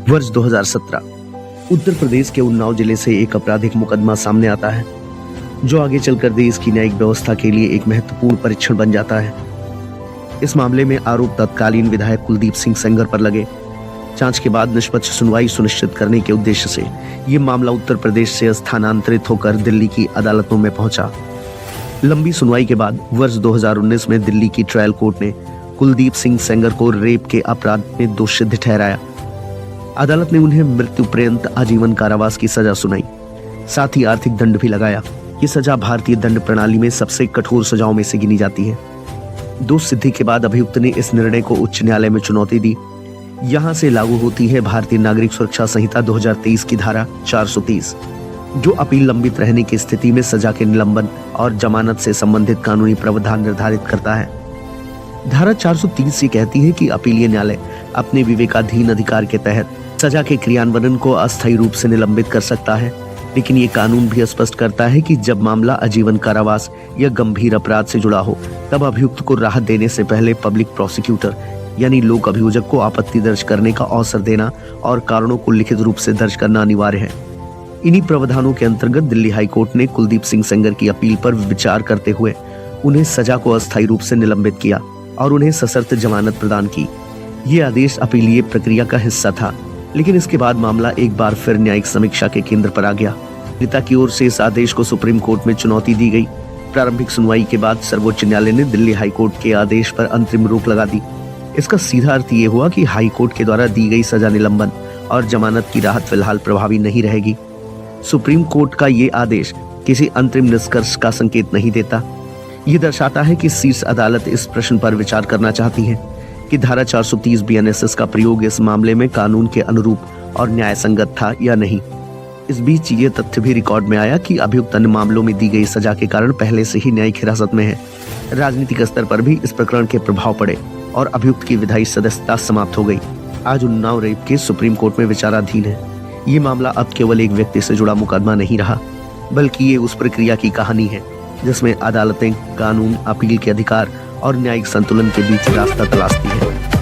वर्ष 2017 उत्तर प्रदेश के उन्नाव जिले से एक आपराधिक मुकदमा सामने आता है जो आगे चलकर देश की न्यायिक व्यवस्था के लिए एक महत्वपूर्ण परीक्षण बन जाता है। इस मामले में आरोप तत्कालीन विधायक कुलदीप सिंह सेंगर पर लगे। जांच के बाद निष्पक्ष सुनवाई सुनिश्चित करने के उद्देश्य से ये मामला उत्तर प्रदेश से स्थानांतरित होकर दिल्ली की अदालतों में पहुंचा। लंबी सुनवाई के बाद वर्ष 2019 में दिल्ली की ट्रायल कोर्ट ने कुलदीप सिंह सेंगर को रेप के अपराध में दोषी ठहराया। अदालत ने उन्हें मृत्यु पर्यंत आजीवन कारावास की सजा सुनाई, साथ ही आर्थिक दंड भी लगाया। ये सजा भारतीय दंड प्रणाली में सबसे कठोर सजाओं में से गिनी जाती है। दोष सिद्धि के बाद अभियुक्त ने इस निर्णय को उच्च न्यायालय में चुनौती दी। यहाँ से लागू होती है भारतीय नागरिक सुरक्षा संहिता 2023 की धारा 430, जो अपील लंबित रहने की स्थिति में सजा के निलंबन और जमानत से संबंधित कानूनी प्रावधान निर्धारित करता है। धारा 430 ये कहती है कि अपीलीय न्यायालय अपने विवेकाधीन अधिकार के तहत सजा के क्रियान्वयन को अस्थायी रूप से निलंबित कर सकता है, लेकिन ये कानून भी स्पष्ट करता है कि जब मामला आजीवन कारावास या गंभीर अपराध से जुड़ा हो, तब अभियुक्त को राहत देने से पहले पब्लिक प्रोसिक्यूटर यानी लोक अभियोजक को आपत्ति दर्ज करने का अवसर देना और कारणों को लिखित रूप से दर्ज करना अनिवार्य है। इन्हीं प्रावधानों के अंतर्गत दिल्ली हाई कोर्ट ने कुलदीप सिंह सेंगर की अपील पर विचार करते हुए उन्हें सजा को अस्थायी रूप से निलंबित किया और उन्हें सशर्त जमानत प्रदान की। ये आदेश अपीलीय प्रक्रिया का हिस्सा था, लेकिन इसके बाद मामला एक बार फिर न्यायिक समीक्षा के केंद्र पर आ गया। पीड़िता की ओर से इस आदेश को सुप्रीम कोर्ट में चुनौती दी गई। प्रारंभिक सुनवाई के बाद सर्वोच्च न्यायालय ने दिल्ली हाई कोर्ट के आदेश पर अंतरिम रोक लगा दी। इसका सीधा अर्थ ये हुआ कि हाई कोर्ट के द्वारा दी गई सजा निलंबन और जमानत की राहत फिलहाल प्रभावी नहीं रहेगी। सुप्रीम कोर्ट का ये आदेश किसी अंतरिम निष्कर्ष का संकेत नहीं देता। ये दर्शाता है कि शीर्ष अदालत इस प्रश्न पर विचार करना चाहती है कि धारा 430 BNSS का प्रयोग इस मामले में कानून के अनुरूप और न्याय संगत था या नहीं। इस बीच ये तथ्य भी रिकॉर्ड में आया कि अभियुक्त अन्य मामलों में दी गई सजा के कारण पहले से ही न्यायिक हिरासत में है। राजनीतिक स्तर पर भी इस प्रकरण के प्रभाव पड़े और अभियुक्त की विधायी सदस्यता समाप्त हो गई। आज Unnao rape case supreme court में विचाराधीन है। ये मामला अब केवल एक व्यक्ति से जुड़ा मुकदमा नहीं रहा, बल्कि ये उस प्रक्रिया की कहानी है जिसमें अदालतें कानून, अपील के अधिकार और न्यायिक संतुलन के बीच रास्ता तलाशती है।